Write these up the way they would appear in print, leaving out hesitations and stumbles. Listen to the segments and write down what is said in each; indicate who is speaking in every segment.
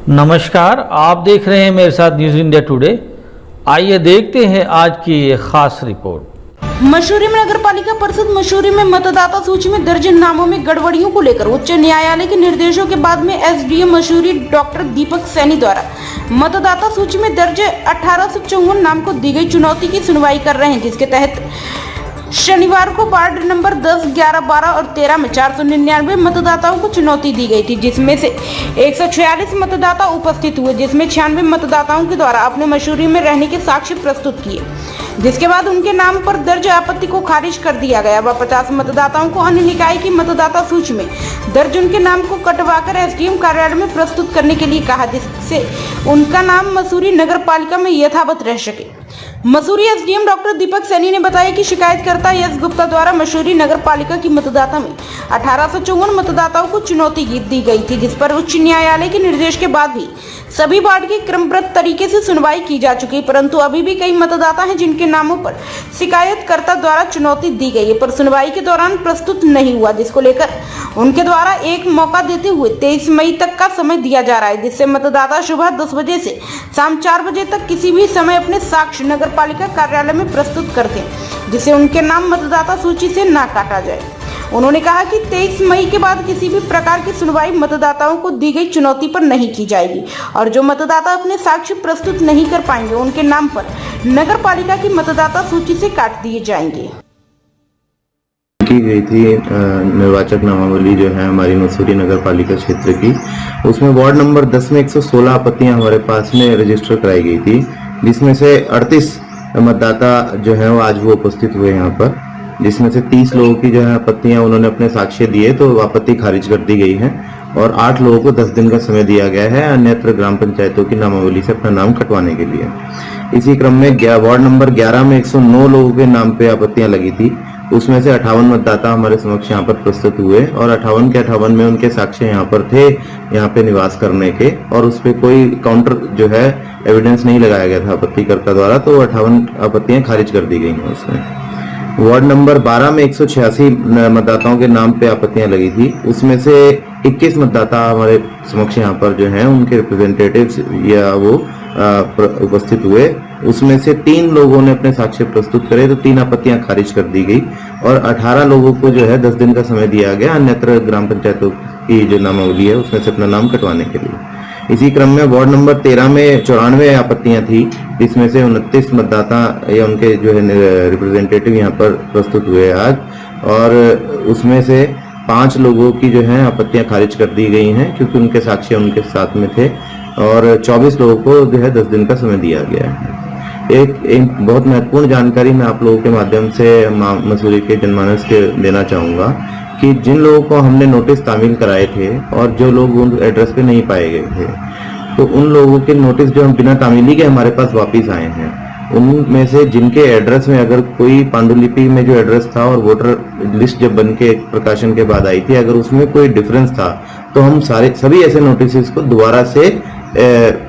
Speaker 1: नमस्कार, आप देख रहे हैं मेरे साथ न्यूज़ इंडिया टुडे। आइए देखते हैं आज की ये खास रिपोर्ट।
Speaker 2: मसूरी में नगर पालिका परिषद मसूरी में मतदाता सूची में दर्ज नामों में गड़बड़ियों को लेकर उच्च न्यायालय के निर्देशों के बाद में एसडीएम मसूरी डॉक्टर दीपक सैनी द्वारा मतदाता सूची में दर्ज 1854 नाम को दी गई चुनौती की सुनवाई कर रहे हैं, जिसके तहत शनिवार को वार्ड नंबर 10, 11, 12 और 13 में 499 मतदाताओं को चुनौती दी गई थी, जिसमें से 146 मतदाता उपस्थित हुए, जिसमें 96 मतदाताओं के द्वारा अपने मसूरी में रहने के साक्ष्य प्रस्तुत किए, जिसके बाद उनके नाम पर दर्ज आपत्ति को खारिज कर दिया गया। वह 50 मतदाताओं को अन्य निकाय की मतदाता सूची में दर्ज उनके नाम को कटवाकर एसडीएम कार्यालय में प्रस्तुत करने के लिए कहा, जिससे उनका नाम मसूरी नगर पालिका में यथावत रह सके। मसूरी एसडीएम डॉक्टर दीपक सैनी ने बताया कि शिकायतकर्ता यश गुप्ता द्वारा मसूरी नगर पालिका की मतदाता में 1854 मतदाताओं को चुनौती दी गई थी, जिस पर उच्च न्यायालय के निर्देश के बाद भी सभी वार्ड की क्रमबद्ध तरीके से सुनवाई की जा चुकी, परंतु अभी भी कई मतदाता हैं जिनके नामों पर शिकायतकर्ता द्वारा चुनौती दी गई है, पर सुनवाई के दौरान प्रस्तुत नहीं हुआ, जिसको लेकर उनके द्वारा एक मौका देते हुए 23 मई तक का समय दिया जा रहा है, जिससे मतदाता सुबह 10 बजे से शाम 4 बजे तक किसी भी समय अपने साक्ष्य नगर पालिका कार्यालय में प्रस्तुत करते हैं, जिससे उनके नाम मतदाता सूची से ना काटा जाए। उन्होंने कहा कि 23 मई के बाद किसी भी प्रकार की सुनवाई मतदाताओं को दी गई चुनौती पर नहीं की जाएगी और जो मतदाता अपने साक्ष्य प्रस्तुत नहीं कर पाएंगे उनके नाम पर नगर पालिका की मतदाता सूची से काट दिए जाएंगे।
Speaker 3: की गई थी निर्वाचक नामावली जो है हमारी मसूरी नगर पालिका क्षेत्र की, उसमें वार्ड नंबर 10 में 116 आपत्तियां हमारे पास में रजिस्टर कराई गई थी, जिसमें से 38 मतदाता जो है वो आज वो उपस्थित हुए यहाँ पर, जिसमें से 30 लोगों की जो है आपत्तियां उन्होंने अपने साक्ष्य दिए तो आपत्ति खारिज कर दी गई है और 8 लोगों को 10 दिन का समय दिया गया है अन्यत्र ग्राम पंचायतों की नामावली से अपना नाम कटवाने के लिए। इसी क्रम में वार्ड नंबर 11 में 109 लोगों के नाम पे आपत्तियां लगी थी, उसमें से 58 मतदाता हमारे समक्ष यहाँ पर प्रस्तुत हुए और 58 के 58 में उनके साक्ष्य यहाँ पर थे यहाँ पे निवास करने के, और उस पे कोई काउंटर जो है एविडेंस नहीं लगाया गया था आपत्तिकर्ता द्वारा, तो 58 आपत्तियां खारिज कर दी गई हैं उसमें। वार्ड नंबर 12 में 186 मतदाताओं के नाम पे आपत्तियां लगी थी, उसमें से 21 मतदाता हमारे समक्ष यहाँ पर जो हैं उनके रिप्रेजेंटेटिव्स या वो उपस्थित हुए, उसमें से 3 लोगों ने अपने साक्ष्य प्रस्तुत करे तो 3 आपत्तियां खारिज कर दी गई और 18 लोगों को जो है 10 दिन का समय दिया गया अन्यत्र ग्राम पंचायतों की जो नामावली है उसमें से अपना नाम कटवाने के लिए। इसी क्रम में वार्ड नंबर 13 में 94 आपत्तियां थी, जिसमें से 29 मतदाता या उनके जो है रिप्रेजेंटेटिव यहाँ पर प्रस्तुत हुए आज, और उसमें से 5 लोगों की जो है आपत्तियां खारिज कर दी गई हैं क्योंकि उनके साक्ष्य उनके साथ में थे, और 24 लोगों को जो है 10 दिन का समय दिया गया है। एक बहुत महत्वपूर्ण जानकारी मैं आप लोगों के माध्यम से मसूरी के जनमानस के देना चाहूँगा कि जिन लोगों को हमने नोटिस तामील कराए थे और जो लोग उन एड्रेस पे नहीं पाए गए थे, तो उन लोगों के नोटिस जो हम बिना तामीली के हमारे पास वापस आए हैं, उनमें से जिनके एड्रेस में अगर कोई पांडुलिपि में जो एड्रेस था और वोटर लिस्ट जब बन के प्रकाशन के बाद आई थी, अगर उसमें कोई डिफरेंस था तो हम सभी ऐसे नोटिस को दोबारा से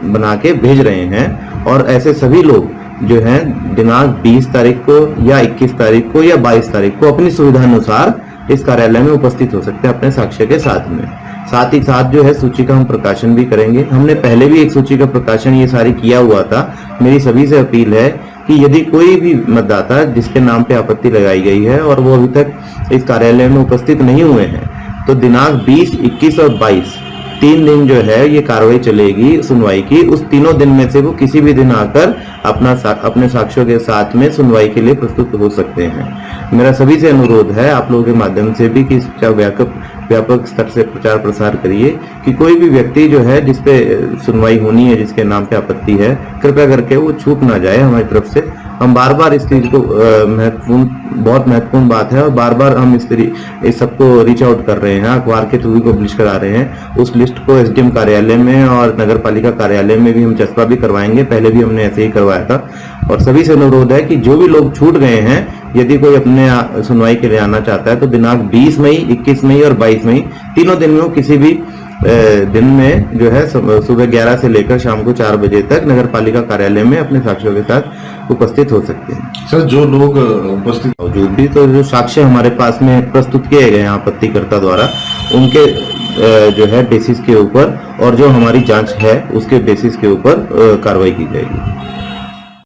Speaker 3: बना के भेज रहे हैं, और ऐसे सभी लोग जो हैं दिनांक 20 तारीख को या 21 तारीख को या 22 तारीख को अपनी सुविधा अनुसार इस कार्यालय में उपस्थित हो सकते हैं अपने साक्ष्य के साथ में। साथ ही साथ जो है सूची का हम प्रकाशन भी करेंगे। हमने पहले भी एक सूची का प्रकाशन ये सारी किया हुआ था। मेरी सभी से अपील है कि यदि कोई भी मतदाता जिसके नाम पे आपत्ति लगाई गई है और वो अभी तक इस कार्यालय में उपस्थित नहीं हुए हैं, तो दिनांक 20, 21 और 22 3 दिन जो है ये कार्रवाई चलेगी सुनवाई की। उस तीनों दिन में से वो किसी भी दिन आकर अपने साक्ष्यों के साथ में सुनवाई के लिए प्रस्तुत हो सकते हैं। मेरा सभी से अनुरोध है आप लोगों के माध्यम से भी कि इसका व्यापक स्तर से प्रचार प्रसार करिए कि कोई भी व्यक्ति जो है जिसपे सुनवाई होनी है, जिसके नाम पे आपत्ति है, कृपया करके वो छूट ना जाए हमारी तरफ से। हम बार बार इस चीज को बहुत महत्वपूर्ण बात है और बार बार हम इस सबको रीच आउट कर रहे हैं, अखबार के थ्रू भी पब्लिश करा रहे हैं। उस लिस्ट को एसडीएम कार्यालय में और नगर पालिका कार्यालय में भी हम चस्पा भी करवाएंगे, पहले भी हमने ऐसे ही करवाया था। और सभी से अनुरोध है कि जो भी लोग छूट गए हैं, यदि कोई अपने सुनवाई के लिए आना चाहता है तो दिनांक 20 मई, 21 मई और 22 मई तीनों दिन में किसी भी दिन में जो है सुबह 11 से लेकर शाम को 4 बजे तक नगर पालिका कार्यालय में अपने साक्ष्यों के साथ उपस्थित हो सकते हैं।
Speaker 4: सर, जो लोग उपस्थित
Speaker 3: मौजूद भी तो जो साक्ष्य हमारे पास में प्रस्तुत किए गए हैं आपत्तिकर्ता द्वारा, उनके जो है बेसिस के ऊपर और जो हमारी जांच है उसके बेसिस के ऊपर कार्रवाई की जाएगी।